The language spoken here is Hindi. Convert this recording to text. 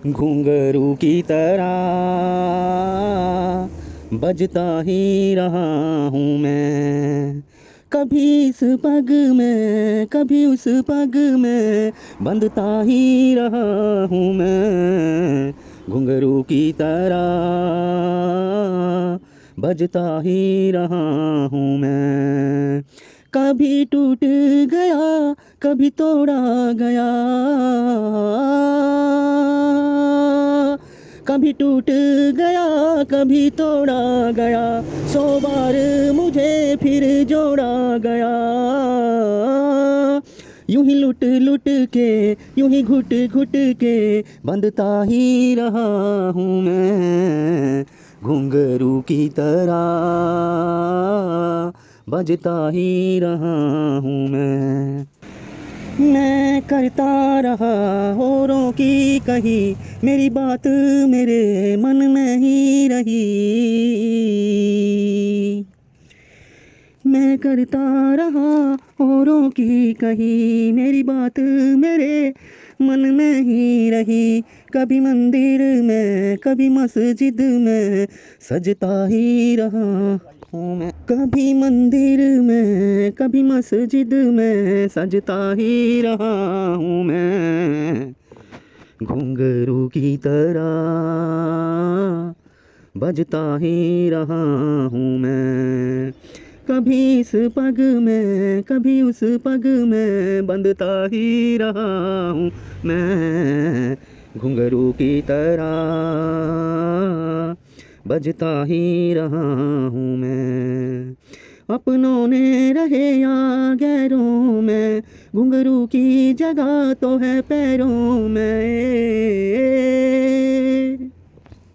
घुंघरू की तरह बजता ही रहा हूँ मैं। कभी इस पग में कभी उस पग में बंधता ही रहा हूँ मैं। घुंघरू की तरह बजता ही रहा हूँ मैं। कभी टूट गया कभी तोड़ा गया, कभी टूट गया कभी तोड़ा गया, 100 बार मुझे फिर जोड़ा गया। यूं ही लुट लुट के यूं ही घुट घुट के बंधता ही रहा हूँ मैं। घुंघरू की तरह बजता ही रहा हूँ मैं करता रहा औरों की कही, मेरी बात मेरे मन में ही रही। मैं करता रहा औरों की कही, मेरी बात मेरे मन में ही रही। कभी मंदिर में कभी मस्जिद में सजता ही रहा हूँ मैं। कभी मंदिर में कभी मस्जिद में सजता ही रहा हूँ मैं। घुंघरू की तरह बजता ही रहा हूँ मैं। कभी इस पग में कभी उस पग में बंधता ही रहा हूँ मैं। घुंघरू की तरह बजता ही रहा हूँ मैं। अपनों ने रहे या गैरों में, घुंघरू की जगह तो है पैरों में।